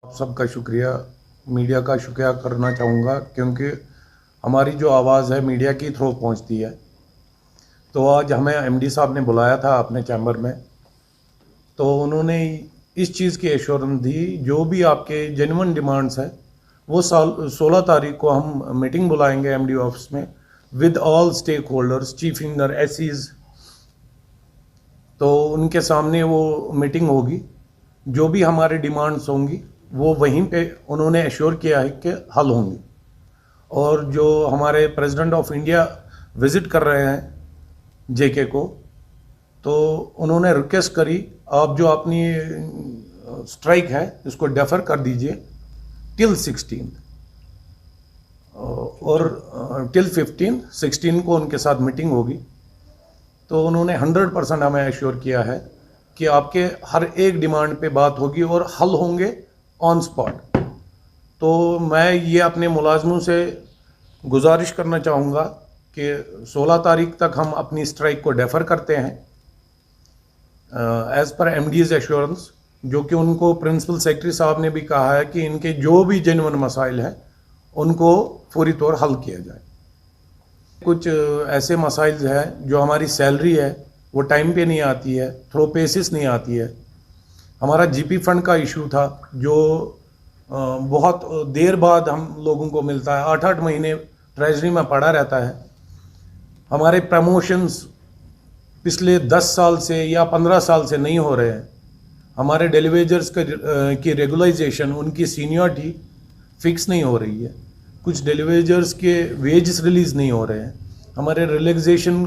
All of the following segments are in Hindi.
आप सबका शुक्रिया, मीडिया का शुक्रिया करना चाहूँगा क्योंकि हमारी जो आवाज़ है मीडिया की थ्रू पहुँचती है। तो आज हमें एमडी साहब ने बुलाया था अपने चैम्बर में, तो उन्होंने इस चीज़ की एश्योरेंस दी, जो भी आपके जेन्युइन डिमांड्स है वो 16 तारीख को हम मीटिंग बुलाएंगे एमडी ऑफिस में with all stake holders, chief engineer, SEs. तो उनके सामने वो मीटिंग होगी, जो भी हमारे डिमांड्स होंगी वो वहीं पे उन्होंने एश्योर किया है कि हल होंगी। और जो हमारे प्रेसिडेंट ऑफ इंडिया विज़िट कर रहे हैं जेके को, तो उन्होंने रिक्वेस्ट करी आप जो अपनी स्ट्राइक है इसको डेफर कर दीजिए टिल 16 और टिल 16 को उनके साथ मीटिंग होगी। तो उन्होंने 100% हमें एश्योर किया है कि आपके हर एक डिमांड पे बात होगी और हल होंगे ऑन स्पॉट। तो मैं ये अपने मुलाजमों से गुजारिश करना चाहूँगा कि 16 तारीख तक हम अपनी स्ट्राइक को डेफर करते हैं एज़ पर एमडीज़ एश्योरेंस, जो कि उनको प्रिंसिपल सेक्रेटरी साहब ने भी कहा है कि इनके जो भी जेन्युइन मसाइल हैं उनको फौरी तौर हल किया जाए। कुछ ऐसे मसाइल हैं जो हमारी सैलरी है वो टाइम पे नहीं आती है, थ्रो पेसिस नहीं आती है। हमारा जीपी फंड का इशू था जो बहुत देर बाद हम लोगों को मिलता है, 8-8 महीने ट्रेजरी में पड़ा रहता है। हमारे प्रमोशंस पिछले 10 साल से या 15 साल से नहीं हो रहे हैं। हमारे डेलीवेजर्स की रेगुलाइजेशन, उनकी सीनियरिटी फिक्स नहीं हो रही है। कुछ डेलीवेजर्स के वेजेस रिलीज़ नहीं हो रहे हैं। हमारे रिलैक्सेशन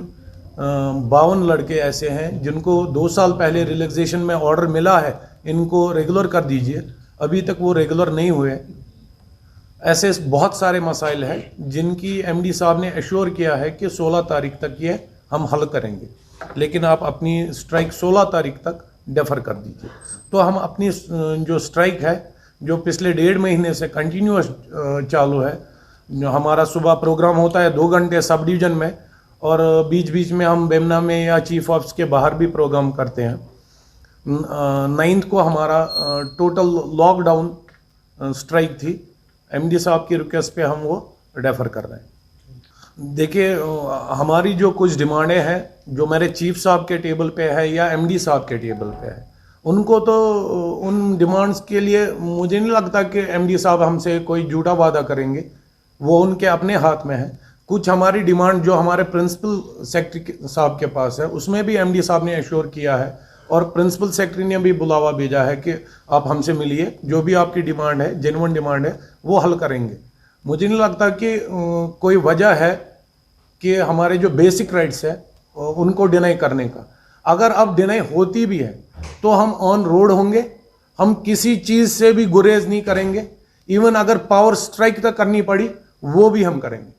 52 लड़के ऐसे हैं जिनको 2 साल पहले रिलैक्सेशन में ऑर्डर मिला है, इनको रेगुलर कर दीजिए, अभी तक वो रेगुलर नहीं हुए। ऐसे बहुत सारे मसाइल हैं जिनकी एमडी साहब ने एश्योर किया है कि 16 तारीख तक ये हम हल करेंगे, लेकिन आप अपनी स्ट्राइक 16 तारीख तक डेफर कर दीजिए। तो हम अपनी जो स्ट्राइक है जो पिछले 1.5 महीने से कंटिन्यूस चालू है, जो हमारा सुबह प्रोग्राम होता है 2 घंटे सब डिवीज़न में, और बीच बीच में हम बेमना में या चीफ ऑफिस के बाहर भी प्रोग्राम करते हैं। 9th को हमारा टोटल लॉकडाउन स्ट्राइक थी। एमडी साहब की रिक्वेस्ट पे हम वो रेफ़र कर रहे हैं। देखिए, हमारी जो कुछ डिमांडें हैं जो मेरे चीफ साहब के टेबल पे है या एमडी साहब के टेबल पे है, उनको तो उन डिमांड्स के लिए मुझे नहीं लगता कि एमडी साहब हमसे कोई झूठा वादा करेंगे, वो उनके अपने हाथ में है। कुछ हमारी डिमांड जो हमारे प्रिंसिपल सेक्रेटरी साहब के पास है उसमें भी एमडी साहब ने एश्योर किया है, और प्रिंसिपल सेक्रेटरी ने भी बुलावा भेजा है कि आप हमसे मिलिए, जो भी आपकी डिमांड है, जेन्युइन डिमांड है, वो हल करेंगे। मुझे नहीं लगता कि कोई वजह है कि हमारे जो बेसिक राइट्स है उनको डिनाई करने का। अगर अब डिनाई होती भी है तो हम ऑन रोड होंगे, हम किसी चीज़ से भी गुरेज नहीं करेंगे। इवन अगर पावर स्ट्राइक तक करनी पड़ी वो भी हम करेंगे।